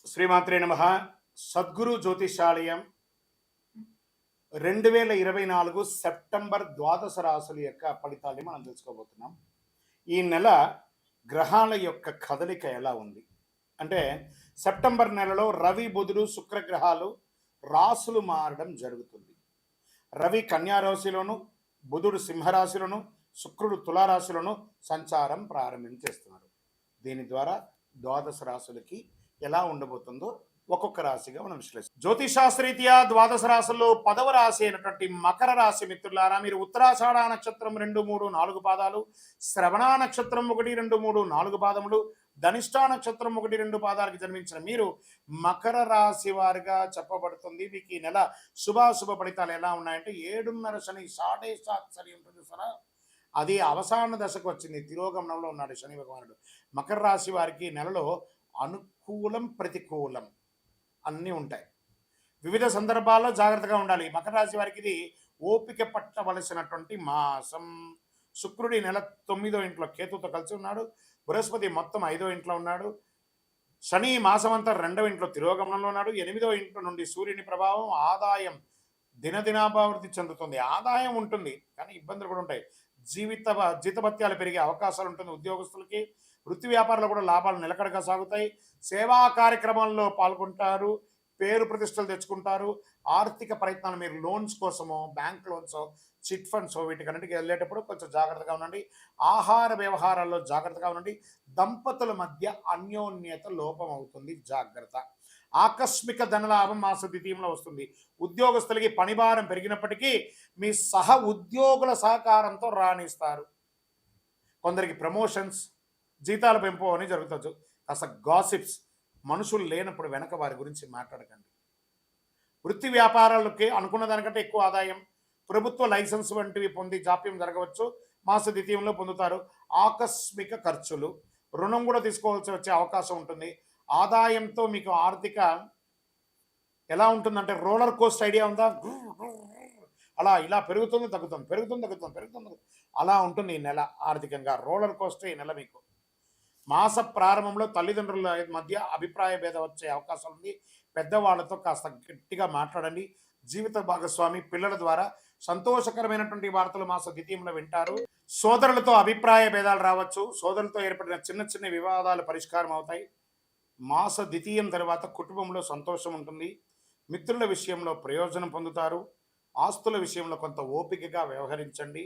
శ్రీమాత్రే నమ. సద్గురు జ్యోతిషాలయం 2024 సెప్టెంబర్ ద్వాదశ రాశుల యొక్క ఫలితాన్ని మనం తెలుసుకోబోతున్నాం. ఈ నెల గ్రహాల యొక్క కదలిక ఎలా ఉంది అంటే, సెప్టెంబర్ నెలలో రవి బుధుడు శుక్ర గ్రహాలు రాశులు మారడం జరుగుతుంది. రవి కన్యా రాశిలోను, బుధుడు సింహరాశిలోను, శుక్రుడు తులారాశిలోను సంచారం ప్రారంభించేస్తున్నారు. దీని ద్వారా ద్వాదశ రాశులకి ఎలా ఉండబోతుందో ఒక్కొక్క రాశిగా మనం విశ్లేషిస్తాం. జ్యోతిషాస్త్రరీత్యా ద్వాదశ రాశుల్లో 10వ రాశి అయినటువంటి మకర రాశి మిత్రులారా, మీరు ఉత్తరాషాఢ నక్షత్రం 2, 3, 4 పాదాలు, శ్రవణ నక్షత్రం 1, 2, 3, 4 పాదములు, ధనిష్ఠా నక్షత్రం 1, 2 పాదాలకు జన్మించిన మీరు మకర రాశి వారిగా చెప్పబడుతుంది. మీకు ఈ నెల శుభాశుభ ఫలితాలు ఎలా ఉన్నాయంటే, 7.5 శని, 7.5 శని ఉంటుంది సరే, అది అవసాన దశకు వచ్చింది. తిరోగమనంలో ఉన్నాడు శని భగవానుడు. మకర రాశి వారికి నెలలో అనుకూలం ప్రతికూలం అన్నీ ఉంటాయి. వివిధ సందర్భాల్లో జాగ్రత్తగా ఉండాలి. మకర రాశి వారికి ఇది ఓపిక పట్టవలసినటువంటి మాసం. శుక్రుడి నెల 9వ ఇంట్లో కేతుతో కలిసి ఉన్నాడు. బృహస్పతి మొత్తం 5వ ఇంట్లో ఉన్నాడు. శని మాసమంతా 2వ ఇంట్లో తిరోగమనంలో ఉన్నాడు. 8వ ఇంట్లో నుండి సూర్యుని ప్రభావం. ఆదాయం దినదినాభివృద్ధి చెందుతుంది. ఆదాయం ఉంటుంది కానీ ఇబ్బందులు కూడా ఉంటాయి. జీతభత్యాలు పెరిగే అవకాశాలు ఉంటుంది ఉద్యోగస్తులకి. వృత్తి వ్యాపారాలు కూడా లాభాలు నిలకడగా సాగుతాయి. సేవా కార్యక్రమాల్లో పాల్గొంటారు. పేరు ప్రతిష్టలు తెచ్చుకుంటారు. ఆర్థిక ప్రయత్నాలు, మీరు లోన్స్ కోసమో, బ్యాంక్ లోన్స్, చిట్ ఫండ్స్, వీటికన్నిటికీ వెళ్ళేటప్పుడు కొంచెం జాగ్రత్తగా ఉండండి. ఆహార వ్యవహారాల్లో జాగ్రత్తగా ఉండండి. దంపతుల మధ్య అన్యోన్యత లోపం అవుతుంది, జాగ్రత్త. ఆకస్మిక ధనలాభం మాస ద్వితీయంలో వస్తుంది. ఉద్యోగస్తులకి పనిభారం పెరిగినప్పటికీ మీ సహ ఉద్యోగుల సహకారంతో రాణిస్తారు. కొందరికి ప్రమోషన్స్, జీతాల పెంపు అని జరుగుతుంది. కాస్త గాసిప్స్, మనుషులు లేనప్పుడు వెనక వారి గురించి మాట్లాడకండి. వృత్తి వ్యాపారాలకి అనుకున్న దానికంటే ఎక్కువ ఆదాయం, ప్రభుత్వ లైసెన్స్ వంటివి పొంది జాప్యం జరగవచ్చు. మాస ద్వితీయంలో పొందుతారు. ఆకస్మిక ఖర్చులు, రుణం కూడా తీసుకోవాల్సి వచ్చే అవకాశం ఉంటుంది. ఆదాయంతో మీకు ఆర్థిక ఎలా ఉంటుందంటే, రోలర్ కోస్ట్ ఐడియా ఉందా? అలా ఇలా పెరుగుతుంది తగ్గుతుంది, పెరుగుతుంది తగ్గుతుంది, పెరుగుతుంది అలా ఉంటుంది ఈ నెల. ఆర్థికంగా రోలర్ కోస్ట్ ఈ నెల. మీకు మాస ప్రారంభంలో తల్లిదండ్రుల మధ్య అభిప్రాయ భేదం వచ్చే అవకాశం ఉంది. పెద్దవాళ్లతో కాస్త గట్టిగా మాట్లాడండి. జీవిత భాగస్వామి, పిల్లల ద్వారా సంతోషకరమైనటువంటి వార్తలు మాస ద్వితీయంలో వింటారు. సోదరులతో అభిప్రాయ భేదాలు రావచ్చు. సోదరులతో ఏర్పడిన చిన్న చిన్న వివాదాలు పరిష్కారం అవుతాయి. మాస ద్వితీయం తర్వాత కుటుంబంలో సంతోషం ఉంటుంది. మిత్రుల విషయంలో ప్రయోజనం పొందుతారు. ఆస్తుల విషయంలో కొంత ఓపికగా వ్యవహరించండి.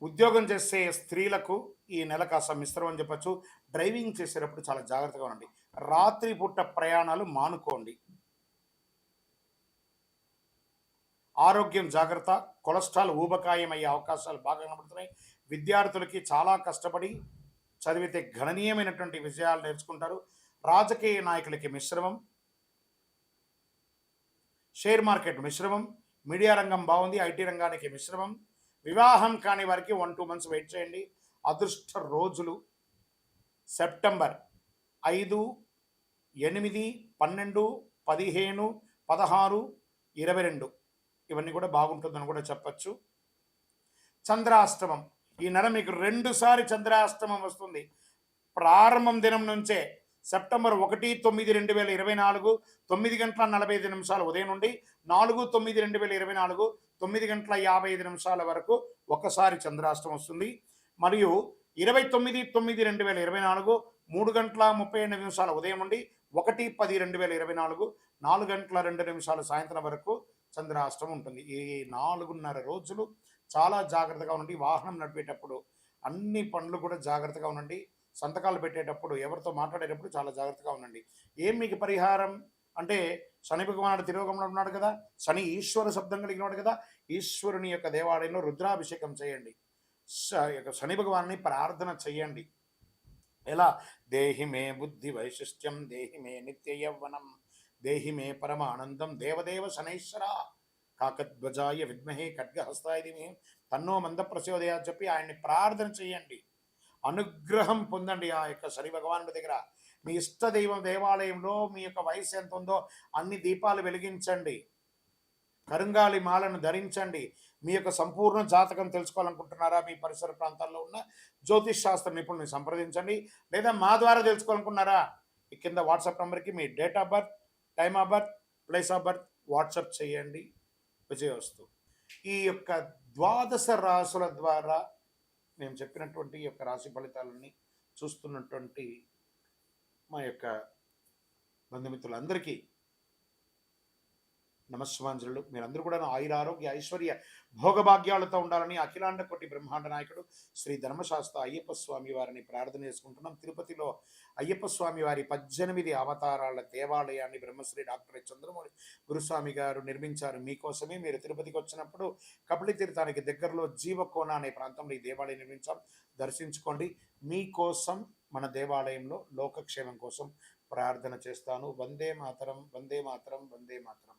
ఉద్యోగం చేసే స్త్రీలకు ఈ నెల కాస్త మిశ్రమం అని చెప్పచ్చు. డ్రైవింగ్ చేసేటప్పుడు చాలా జాగ్రత్తగా ఉండండి. రాత్రిపూట ప్రయాణాలు మానుకోండి. ఆరోగ్యం జాగ్రత్త. కొలెస్ట్రాల్ ఊబకాయం అయ్యే అవకాశాలు బాగా కనబడుతున్నాయి. విద్యార్థులకి చాలా కష్టపడి చదివితే గణనీయమైనటువంటి విజయాలు నేర్చుకుంటారు. రాజకీయ నాయకులకి మిశ్రమం. షేర్ మార్కెట్ మిశ్రమం. మీడియా రంగం బాగుంది. ఐటీ రంగానికి మిశ్రమం. వివాహం కాని వారికి 1-2 మంత్స్ వెయిట్ చేయండి. అదృష్ట రోజులు సెప్టెంబర్ 5, 8, 12, 15, 16, 22 ఇవన్నీ కూడా బాగుంటుందని కూడా చెప్పచ్చు. చంద్రాష్టమం ఈ నెల మీకు 2 సారి చంద్రాష్టమం వస్తుంది. ప్రారంభం దినం నుంచే సెప్టెంబర్ 1, 9, 2024 9:45 ఉదయం నుండి 4, 9, 2024 9:55 వరకు ఒకసారి చంద్రాష్టమం వస్తుంది. మరియు 29, 9, 2024 3:32 ఉదయం నుండి 1, 10, 2024 4:02 సాయంత్రం వరకు చంద్రాష్టమం ఉంటుంది. ఈ 4.5 రోజులు చాలా జాగ్రత్తగా ఉండండి. వాహనం నడిపేటప్పుడు అన్ని పనులు కూడా జాగ్రత్తగా ఉండండి. సంతకాలు పెట్టేటప్పుడు, ఎవరితో మాట్లాడేటప్పుడు చాలా జాగ్రత్తగా ఉండండి. ఏం మీకు పరిహారం అంటే, శని భగవానుడు తిరోగమనంలో ఉన్నాడు కదా, శని ఈశ్వర శబ్దం కలిగినాడు కదా, ఈశ్వరుని యొక్క దేవాలయంలో రుద్రాభిషేకం చేయండి. శని భగవాన్ని ప్రార్థన చేయండి. ఎలా? దేహి మే బుద్ధి వైశిష్ట్యం, దేహి మే నిత్య యవ్వనం, దేహి మే పరమానందం, దేవదేవ శనైశ్వర కాకధ్వజాయ విద్మహే ఖడ్గహస్తాయ ధీమహి తన్నో మంద ప్రచోదయాత్ చెప్పి ఆయన్ని ప్రార్థన చేయండి. అనుగ్రహం పొందండి ఆ యొక్క శని భగవానుడి దగ్గర. మీ ఇష్ట దైవం దేవాలయంలో మీ యొక్క వయసు ఎంత ఉందో అన్ని దీపాలు వెలిగించండి. కరుంగాలి మాలను ధరించండి. మీ యొక్క సంపూర్ణ జాతకం తెలుసుకోవాలనుకుంటున్నారా? మీ పరిసర ప్రాంతాల్లో ఉన్న జ్యోతిష్ శాస్త్ర నిపుణుల్ని సంప్రదించండి. లేదా మా ద్వారా తెలుసుకోవాలనుకున్నారా? ఈ కింద వాట్సాప్ నెంబర్కి మీ date of birth, time of birth, place of birth WhatsApp చేయండి. విజయవస్తు. ఈ యొక్క ద్వాదశ రాసుల ద్వారా మేము చెప్పినటువంటి ఈ యొక్క రాశి ఫలితాలని చూస్తున్నటువంటి మా యొక్క బంధుమిత్రులందరికీ నమస్సుమాంజలు. మీరందరూ కూడా ఆయుర ఆరోగ్య ఐశ్వర్య భోగభాగ్యాలతో ఉండాలని అఖిలాండ కోటి బ్రహ్మాండ నాయకుడు శ్రీ ధర్మశాస్త్ర అయ్యప్ప స్వామి వారిని ప్రార్థన చేసుకుంటున్నాం. తిరుపతిలో అయ్యప్ప స్వామి వారి 18 అవతారాల దేవాలయాన్ని బ్రహ్మశ్రీ డాక్టర్ చంద్రమౌళి గురుస్వామి గారు నిర్మించారు మీకోసమే. మీరు తిరుపతికి వచ్చినప్పుడు కపిలి తీర్థానికి దగ్గరలో జీవకోన అనే ప్రాంతంలో ఈ దేవాలయం నిర్మించాం. దర్శించుకోండి. మీకోసం మన దేవాలయంలో లోకక్షేమం కోసం ప్రార్థన చేస్తాను. వందే మాతరం, వందే మాతరం, వందే మాతరం.